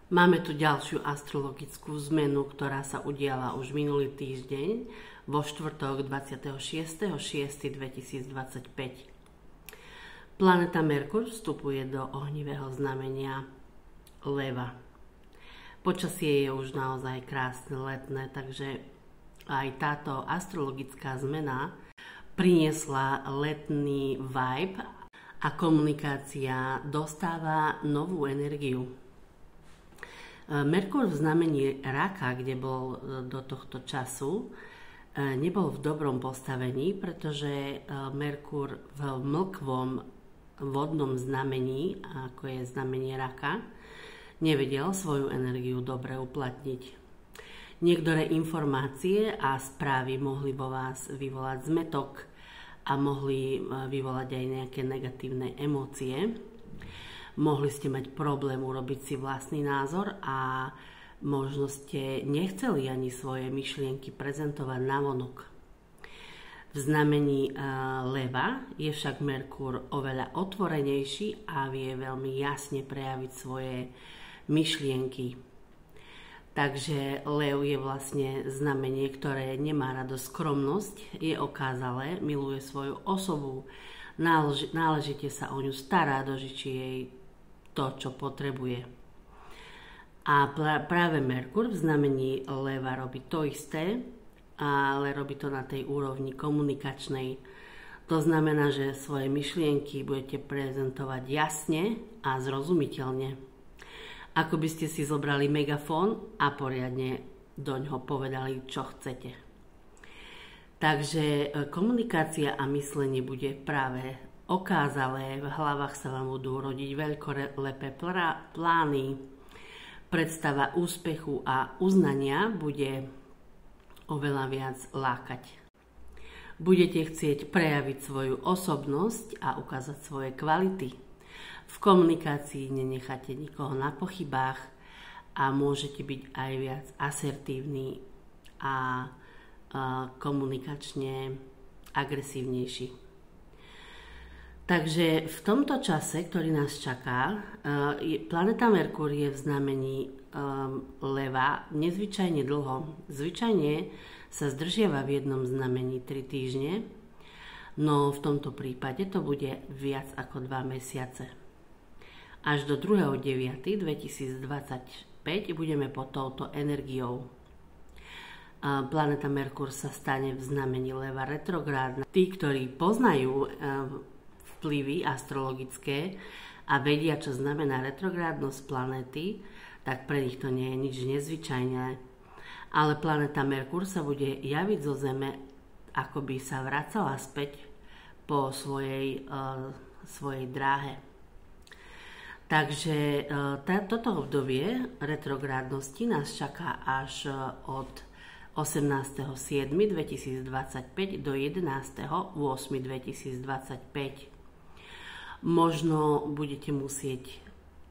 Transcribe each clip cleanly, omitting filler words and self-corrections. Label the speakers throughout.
Speaker 1: Máme tu ďalšiu astrologickú zmenu, ktorá sa udiala už minulý týždeň vo štvrtok 26.6.2025. Planéta Merkur vstupuje do ohnivého znamenia Leva. Počasie je už naozaj krásne letné, takže aj táto astrologická zmena priniesla letný vibe a komunikácia dostáva novú energiu. Merkur v znamení Raka, kde bol do tohto času, nebol v dobrom postavení, pretože Merkur v mlkvom vodnom znamení, ako je znamenie Raka, nevedel svoju energiu dobre uplatniť. Niektoré informácie a správy mohli vo vás vyvolať zmätok a mohli vyvolať aj nejaké negatívne emócie. Mohli ste mať problém urobiť si vlastný názor a možno ste nechceli ani svoje myšlienky prezentovať navonok. V znamení Leva je však Merkur oveľa otvorenejší a vie veľmi jasne prejaviť svoje myšlienky. Takže Lev je vlastne znamenie, ktoré nemá rado skromnosť, je okázalé, miluje svoju osobu, náležite sa o ňu stará, dožičí jej to, čo potrebuje. A práve Merkur v znamení Leva robí to isté, ale robí to na tej úrovni komunikačnej. To znamená, že svoje myšlienky budete prezentovať jasne a zrozumiteľne. Ako by ste si zobrali megafón a poriadne doňho povedali, čo chcete. Takže komunikácia a myslenie bude práve okázalé, v hlavách sa vám budú rodiť veľkolepé plány, predstava úspechu a uznania bude oveľa viac lákať. Budete chcieť prejaviť svoju osobnosť a ukázať svoje kvality. V komunikácii nenecháte nikoho na pochybách a môžete byť aj viac asertívni a komunikačne agresívnejší. Takže v tomto čase, ktorý nás čaká, planéta Merkur je v znamení Leva nezvyčajne dlho. Zvyčajne sa zdržiava v jednom znamení 3 týždne, no v tomto prípade to bude viac ako 2 mesiace. Až do 2.9.2025 budeme pod touto energiou. Planéta Merkur sa stane v znamení Leva retrográdna. Tí, ktorí poznajú vplyvy astrologické a vedia, čo znamená retrográdnosť planéty, tak pre nich to nie je nič nezvyčajné. Ale planéta Merkur sa bude javiť zo Zeme, ako by sa vracala späť po svojej dráhe. Takže toto obdobie retrográdnosti nás čaká až od 18.7.2025 do 11.8.2025. Možno budete musieť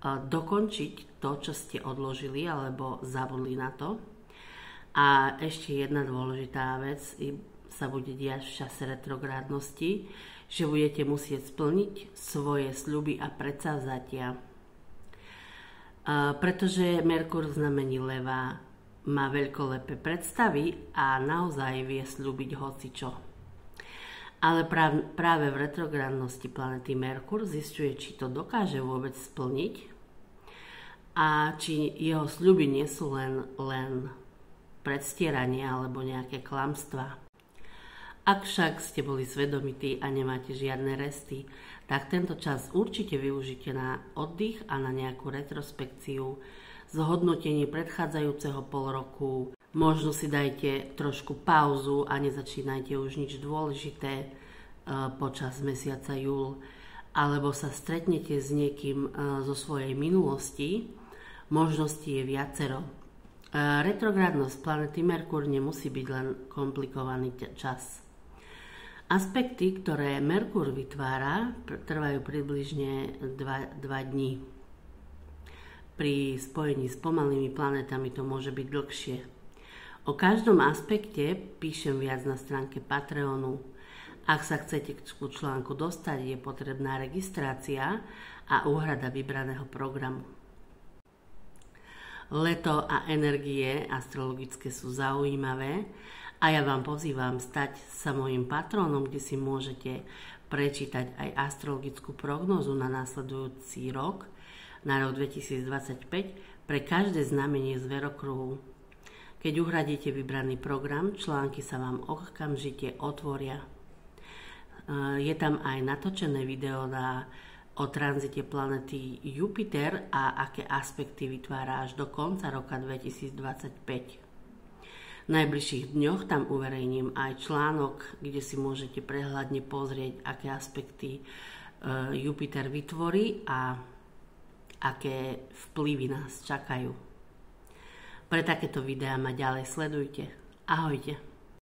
Speaker 1: dokončiť to, čo ste odložili alebo zabudli na to. A ešte jedna dôležitá vec sa bude diať v čase retrográdnosti, že budete musieť splniť svoje sľuby a predsavzatia. Pretože Merkur v znamení Leva má veľkolepé predstavy a naozaj vie sľubiť hocičo. Ale práve v retrográdnosti planety Merkur zisťuje, či to dokáže vôbec splniť a či jeho sľuby nie sú len predstieranie alebo nejaké klamstvá. Ak však ste boli svedomití a nemáte žiadne resty, tak tento čas určite využite na oddych a na nejakú retrospekciu, zhodnotenie predchádzajúceho pol roku. Možno si dajte trošku pauzu a nezačínajte už nič dôležité počas mesiaca júl, alebo sa stretnete s niekým zo svojej minulosti. Možností je viacero. Retrográdnosť planety Merkur nemusí byť len komplikovaný čas. Aspekty, ktoré Merkur vytvára, trvajú približne 2 dní. Pri spojení s pomalými planetami to môže byť dlhšie. O každom aspekte píšem viac na stránke Patreonu. Ak sa chcete k článku dostať, je potrebná registrácia a úhrada vybraného programu. Leto a energie astrologické sú zaujímavé a ja vám pozývam stať sa mojím patrónom, kde si môžete prečítať aj astrologickú prognózu na následujúci rok, na rok 2025, pre každé znamenie zverokruhu. Keď uhradíte vybraný program, články sa vám okamžite otvoria. Je tam aj natočené video o tranzite planety Jupiter a aké aspekty vytvára až do konca roka 2025. V najbližších dňoch tam uverejním aj článok, kde si môžete prehľadne pozrieť, aké aspekty Jupiter vytvorí a aké vplyvy nás čakajú. Pre takéto videá ma ďalej sledujte. Ahojte.